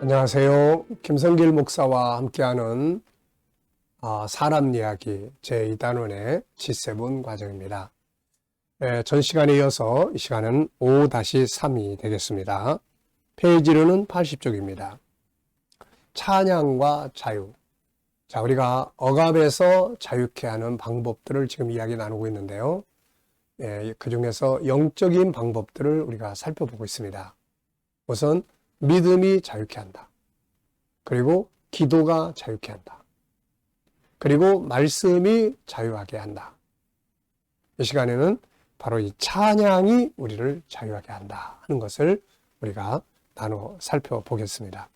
안녕하세요. 김성길 목사와 함께하는 사람 이야기 제2단원의 G7 과정입니다. 전 시간에 이어서 이 시간은 5-3이 되겠습니다. 페이지로는 80쪽입니다. 찬양과 자유. 자, 우리가 억압에서 자유케 하는 방법들을 지금 이야기 나누고 있는데요. 그 중에서 영적인 방법들을 우리가 살펴보고 있습니다. 우선 믿음이 자유케 한다. 그리고 기도가 자유케 한다. 그리고 말씀이 자유하게 한다. 이 시간에는 바로 이 찬양이 우리를 자유하게 한다 하는 것을 우리가 나눠 살펴보겠습니다.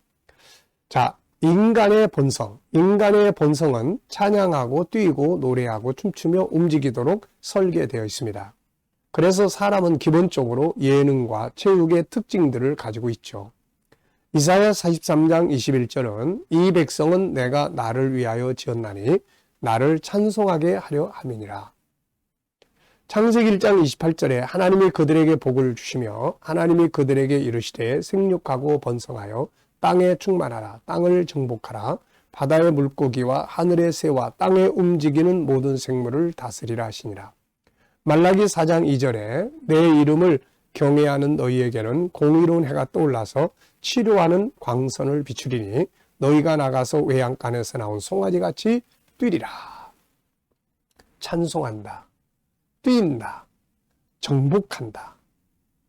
자, 인간의 본성은 찬양하고 뛰고 노래하고 춤추며 움직이도록 설계되어 있습니다. 그래서 사람은 기본적으로 예능과 체육의 특징들을 가지고 있죠. 이사야 43장 21절은 이 백성은 내가 나를 위하여 지었나니 나를 찬송하게 하려 함이니라. 창세기 1장 28절에 하나님이 그들에게 복을 주시며 하나님이 그들에게 이르시되 생육하고 번성하여 땅에 충만하라. 땅을 정복하라. 바다의 물고기와 하늘의 새와 땅에 움직이는 모든 생물을 다스리라 하시니라. 말라기 4장 2절에 내 이름을 경외하는 너희에게는 공의로운 해가 떠올라서 치료하는 광선을 비추리니 너희가 나가서 외양간에서 나온 송아지같이 뛰리라. 찬송한다. 뛴다. 정복한다.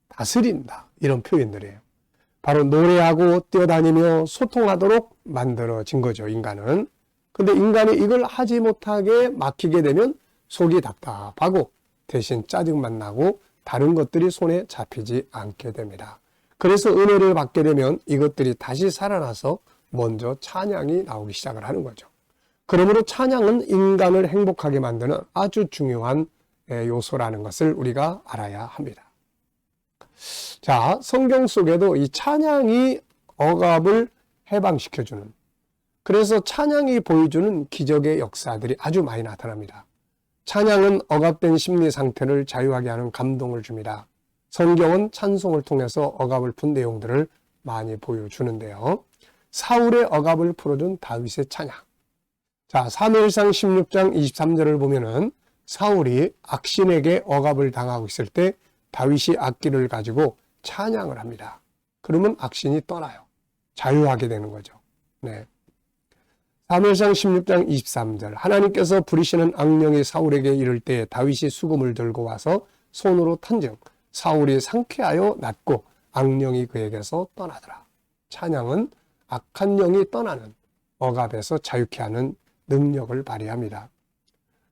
다스린다. 이런 표현들이에요. 바로 노래하고 뛰어다니며 소통하도록 만들어진 거죠, 인간은. 근데 인간이 이걸 하지 못하게 막히게 되면 속이 답답하고 대신 짜증만 나고 다른 것들이 손에 잡히지 않게 됩니다. 그래서 은혜를 받게 되면 이것들이 다시 살아나서 먼저 찬양이 나오기 시작을 하는 거죠. 그러므로 찬양은 인간을 행복하게 만드는 아주 중요한 요소라는 것을 우리가 알아야 합니다. 자, 성경 속에도 이 찬양이 억압을 해방시켜주는, 그래서 찬양이 보여주는 기적의 역사들이 아주 많이 나타납니다. 찬양은 억압된 심리 상태를 자유하게 하는 감동을 줍니다. 성경은 찬송을 통해서 억압을 푼 내용들을 많이 보여주는데요. 사울의 억압을 풀어준 다윗의 찬양. 자, 사무엘상 16장 23절을 보면은 사울이 악신에게 억압을 당하고 있을 때 다윗이 악기를 가지고 찬양을 합니다. 그러면 악신이 떠나요. 자유하게 되는 거죠. 네. 사무엘상 16장 23절 하나님께서 부리시는 악령이 사울에게 이를 때 다윗이 수금을 들고 와서 손으로 탄즉 사울이 상쾌하여 낫고 악령이 그에게서 떠나더라. 찬양은 악한 영이 떠나는, 억압에서 자유케 하는 능력을 발휘합니다.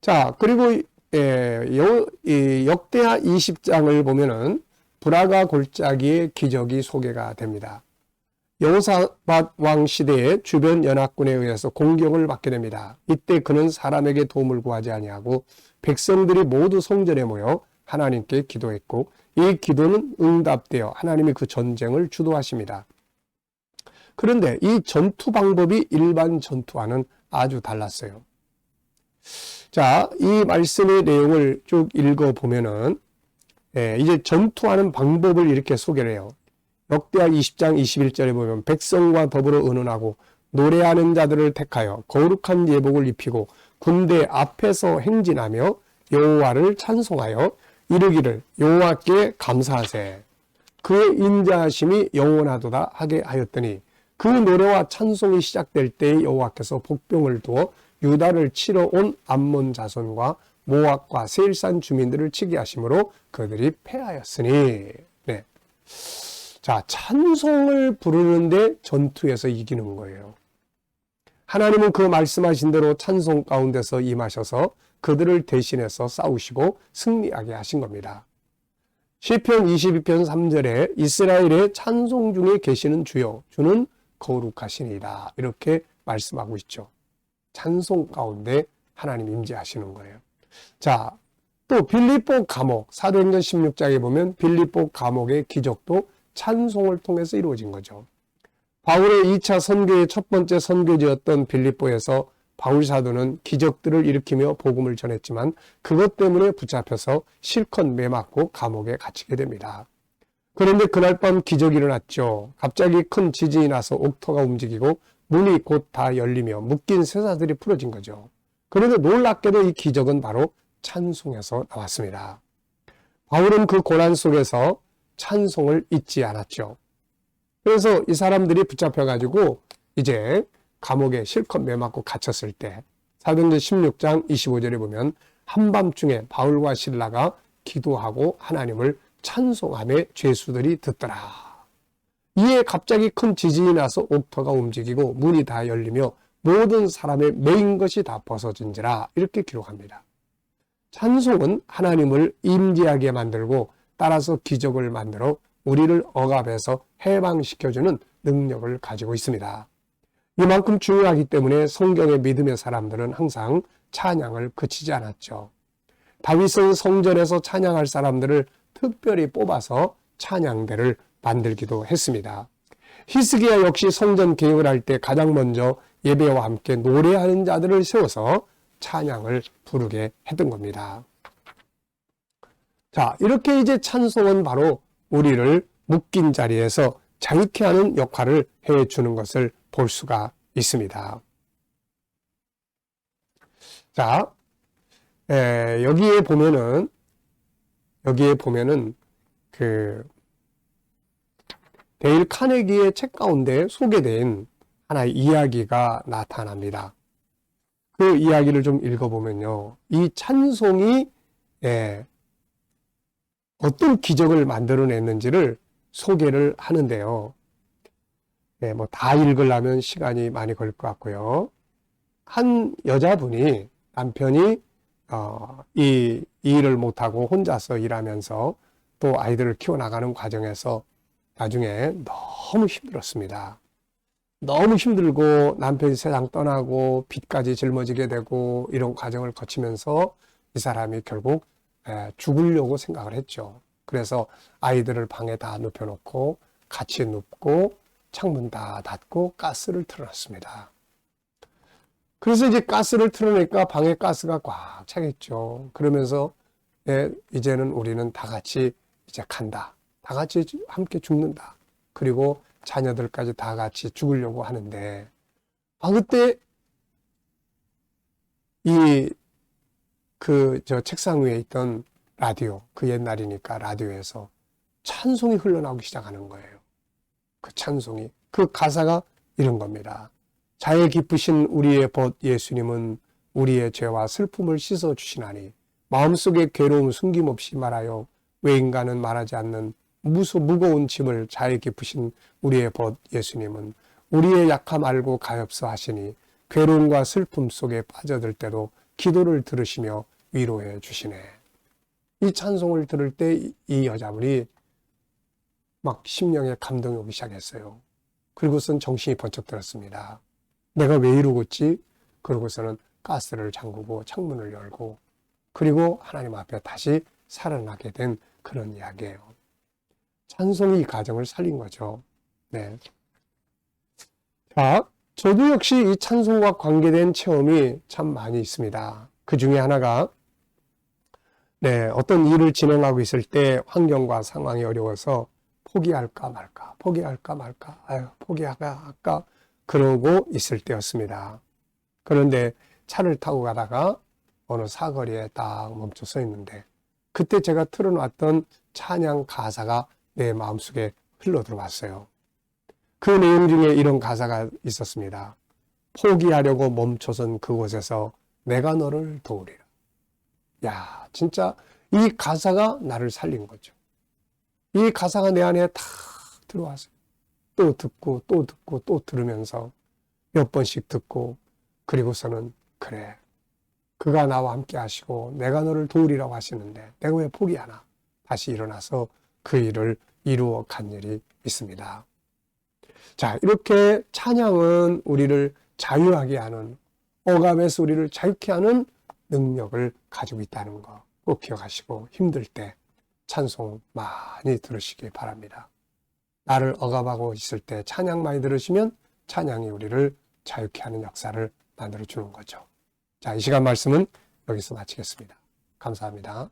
자, 그리고 역대하 20장을 보면은 브라가 골짜기의 기적이 소개가 됩니다. 여호사밧 왕 시대에 주변 연합군에 의해서 공격을 받게 됩니다. 이때 그는 사람에게 도움을 구하지 아니하고 백성들이 모두 성전에 모여 하나님께 기도했고 이 기도는 응답되어 하나님이 그 전쟁을 주도하십니다. 그런데 이 전투 방법이 일반 전투와는 아주 달랐어요. 자, 이 말씀의 내용을 쭉 읽어보면은 이제 전투하는 방법을 이렇게 소개를 해요. 역대하 20장 21절에 보면 백성과 더불어 의논하고 노래하는 자들을 택하여 거룩한 예복을 입히고 군대 앞에서 행진하며 여호와를 찬송하여 이르기를 여호와께 감사하세. 그의 인자하심이 영원하도다 하게 하였더니 그 노래와 찬송이 시작될 때 여호와께서 복병을 두어 유다를 치러 온 암몬 자손과 모압과 세일산 주민들을 치게 하심으로 그들이 패하였으니. 네. 자, 찬송을 부르는데 전투에서 이기는 거예요. 하나님은 그 말씀하신 대로 찬송 가운데서 임하셔서 그들을 대신해서 싸우시고 승리하게 하신 겁니다. 시편 22편 3절에 이스라엘의 찬송 중에 계시는 주여, 주는 거룩하시니이다. 이렇게 말씀하고 있죠. 찬송 가운데 하나님 임재하시는 거예요. 자, 또 빌립보 감옥, 사도행전 16장에 보면 빌립보 감옥의 기적도 찬송을 통해서 이루어진 거죠. 바울의 2차 선교의 첫 번째 선교지였던 빌립보에서 바울 사도는 기적들을 일으키며 복음을 전했지만 그것 때문에 붙잡혀서 실컷 매맞고 감옥에 갇히게 됩니다. 그런데 그날 밤 기적이 일어났죠. 갑자기 큰 지진이 나서 옥토가 움직이고 문이 곧 다 열리며 묶인 쇠사슬이 풀어진 거죠. 그런데 놀랍게도 이 기적은 바로 찬송에서 나왔습니다. 바울은 그 고난 속에서 찬송을 잊지 않았죠. 그래서 이 사람들이 붙잡혀가지고 이제 감옥에 실컷 매맞고 갇혔을 때 사도행전 16장 25절에 보면 한밤중에 바울과 실라가 기도하고 하나님을 찬송하며 죄수들이 듣더라. 이에 갑자기 큰 지진이 나서 옥토가 움직이고 문이 다 열리며 모든 사람의 매인 것이 다 벗어진지라 이렇게 기록합니다. 찬송은 하나님을 임재하게 만들고 따라서 기적을 만들어 우리를 억압해서 해방시켜주는 능력을 가지고 있습니다. 이만큼 중요하기 때문에 성경의 믿음의 사람들은 항상 찬양을 그치지 않았죠. 다윗은 성전에서 찬양할 사람들을 특별히 뽑아서 찬양대를 만들기도 했습니다. 히스기야 역시 성전 개혁을 할 때 가장 먼저 예배와 함께 노래하는 자들을 세워서 찬양을 부르게 했던 겁니다. 자, 이렇게 이제 찬송은 바로 우리를 묶인 자리에서 자유케 하는 역할을 해주는 것을 볼 수가 있습니다. 자, 여기에 보면은 그 데일 카네기의 책 가운데 소개된 하나의 이야기가 나타납니다. 그 이야기를 좀 읽어보면요. 이 찬송이 어떤 기적을 만들어냈는지를 소개를 하는데요. 뭐 다 읽으려면 시간이 많이 걸릴 것 같고요. 한 여자분이 남편이 이 일을 못하고 혼자서 일하면서 또 아이들을 키워나가는 과정에서 나중에 너무 힘들었습니다. 너무 힘들고 남편이 세상 떠나고 빚까지 짊어지게 되고 이런 과정을 거치면서 이 사람이 결국 죽으려고 생각을 했죠. 그래서 아이들을 방에 다 눕혀놓고 같이 눕고 창문 다 닫고 가스를 틀어놨습니다. 그래서 이제 가스를 틀어내니까 방에 가스가 꽉 차겠죠. 그러면서 이제는 우리는 다 같이 이제 간다. 다 같이 함께 죽는다. 그리고 자녀들까지 다 같이 죽으려고 하는데 그때 저 책상 위에 있던 라디오, 그 옛날이니까 라디오에서 찬송이 흘러나오기 시작하는 거예요. 그 찬송이, 그 가사가 이런 겁니다. 자애 기쁘신 우리의 벗 예수님은 우리의 죄와 슬픔을 씻어 주시나니 마음속에 괴로움 숨김없이 말하여 왜 인간은 말하지 않는 무거운 짐을 자애 기쁘신 우리의 벗 예수님은 우리의 약함 알고 가엾어 하시니 괴로움과 슬픔 속에 빠져들 때도 기도를 들으시며 위로해 주시네. 이 찬송을 들을 때 이 여자분이 막 심령에 감동이 오기 시작했어요. 그리고선 정신이 번쩍 들었습니다. 내가 왜 이러고 있지? 그러고서는 가스를 잠그고 창문을 열고 그리고 하나님 앞에 다시 살아나게 된 그런 이야기예요. 찬송이 이 가정을 살린 거죠. 네. 자, 저도 역시 이 찬송과 관계된 체험이 참 많이 있습니다. 그 중에 하나가 어떤 일을 진행하고 있을 때 환경과 상황이 어려워서 포기할까 말까 포기할까 그러고 있을 때였습니다. 그런데 차를 타고 가다가 어느 사거리에 딱 멈춰 서 있는데 그때 제가 틀어놨던 찬양 가사가 내 마음속에 흘러 들어왔어요. 그 내용 중에 이런 가사가 있었습니다. 포기하려고 멈춰선 그곳에서 내가 너를 도우리라. 야, 진짜 이 가사가 나를 살린 거죠. 이 가사가 내 안에 탁 들어왔어요. 또 듣고 또 듣고 또 들으면서 몇 번씩 듣고 그리고서는 그래, 그가 나와 함께 하시고 내가 너를 도우리라고 하시는데 내가 왜 포기하나? 다시 일어나서 그 일을 이루어 간 일이 있습니다. 자, 이렇게 찬양은 우리를 자유하게 하는, 억압에서 우리를 자유케 하는 능력을 가지고 있다는 거 꼭 기억하시고 힘들 때 찬송 많이 들으시기 바랍니다. 나를 억압하고 있을 때 찬양 많이 들으시면 찬양이 우리를 자유케 하는 역사를 만들어주는 거죠. 자, 이 시간 말씀은 여기서 마치겠습니다. 감사합니다.